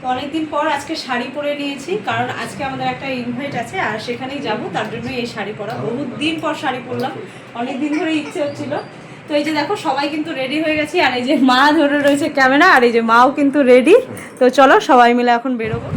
তো অনেকদিন পর আজকে শাড়ি পরে নিয়েছি, কারণ আজকে আমাদের একটা ইনভাইট আছে আর সেখানেই যাব, তার জন্য এই শাড়ি পরা। বহুত দিন পর শাড়ি পরলাম, অনেক দিন ধরে ইচ্ছে হচ্ছিল। তো এই যে দেখো সবাই কিন্তু রেডি হয়ে গেছি, আর এই যে মা ধরে রয়েছে ক্যামেরা, আর এই যে মাও কিন্তু রেডি। তো চলো সবাই মিলে এখন বেরোবো।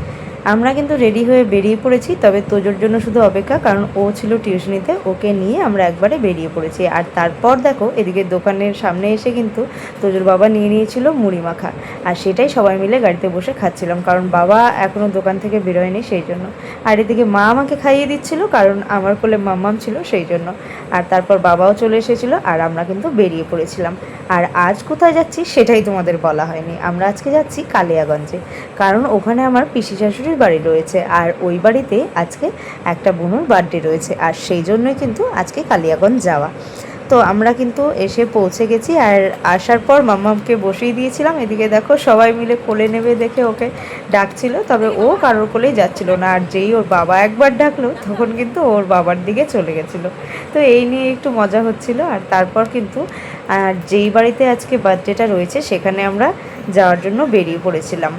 আমরা কিন্তু রেডি হয়ে বেরিয়ে পড়েছি, তবে তোজোর জন্য শুধু অপেক্ষা, কারণ ও ছিল টিউশনিতে, ওকে নিয়ে আমরা একবারে বেরিয়ে পড়েছি। আর তারপর দেখো এদিকে দোকানের সামনে এসে কিন্তু তোজোর বাবা নিয়ে নিয়েছিল মুড়ি মাখা, আর সেটাই সবাই মিলে গাড়িতে বসে খাচ্ছিলাম, কারণ বাবা এখনও দোকান থেকে বেরোয়নি সেই জন্য। আর এদিকে মা আমাকে খাইয়ে দিচ্ছিল, কারণ আমার কোলে মাম্মাম ছিল সেই জন্য। আর তারপর বাবাও চলে এসেছিলো, আর আমরা কিন্তু বেরিয়ে পড়েছিলাম। আর আজ কোথায় যাচ্ছি সেটাই তোমাদের বলা হয়নি। আমরা আজকে যাচ্ছি কালিয়াগঞ্জে, কারণ ওখানে আমার পিসি শাশুড়ির বাড়ি রয়েছে, আর ওই বাড়িতে আজকে একটা বোনের বার্থডে রয়েছে, আর সেই জন্যই কিন্তু আজকে কালিয়াগঞ্জ যাওয়া। তো আমরা কিন্তু এসে পৌঁছে গেছি, আর আসার পর মাম্মামকে বসিয়ে দিয়েছিলাম। এদিকে দেখো সবাই মিলে কোলে নেবে দেখে ওকে ডাকছিল, তবে ও কারোর কোলেই যাচ্ছিল না। আর যেই ওর বাবা একবার ডাকলো তখন কিন্তু ওর বাবার দিকে চলে গেছিলো। তো এই নিয়ে একটু মজা হচ্ছিল। আর তারপর কিন্তু যেই বাড়িতে আজকে বার্থডেটা রয়েছে সেখানে আমরা যাওয়ার জন্য বেরিয়ে পড়েছিলাম।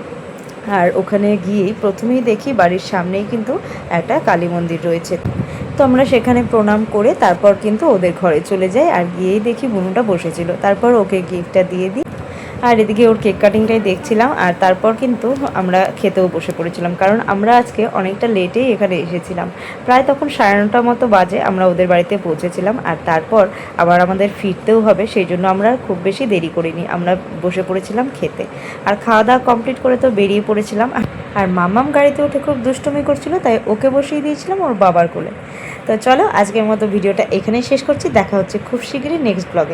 আর ওখানে গিয়েই প্রথমেই দেখি বাড়ির সামনেই কিন্তু একটা কালী মন্দির রয়েছে। তো আমরা সেখানে প্রণাম করে তারপর কিন্তু ওদের ঘরে চলে যাই, আর গিয়েই দেখি বুনুটা বসেছিল। তারপর ওকে গিফটটা দিয়ে দিই, আর এদিকে ওর কেক কাটিংটাই দেখছিলাম। আর তারপর কিন্তু আমরা খেতেও বসে পড়েছিলাম, কারণ আমরা আজকে অনেকটা লেটেই এখানে এসেছিলাম। প্রায় তখন 9:30 মতো বাজে আমরা ওদের বাড়িতে পৌঁছেছিলাম। আর তারপর আবার আমাদের ফিরতেও হবে, সেই জন্য আমরা খুব বেশি দেরি করিনি, আমরা বসে পড়েছিলাম খেতে। আর খাওয়া দাওয়া কমপ্লিট করে তো বেরিয়ে পড়েছিলাম। আর মাম্মাম গাড়িতে উঠে খুব দুষ্টুমি করছিল, তাই ওকে বসিয়ে দিয়েছিলাম ওর বাবার কোলে। তো চলো আজকের মতো ভিডিওটা এখানেই শেষ করছি, দেখা হচ্ছে খুব শীঘ্রই নেক্সট ব্লগে।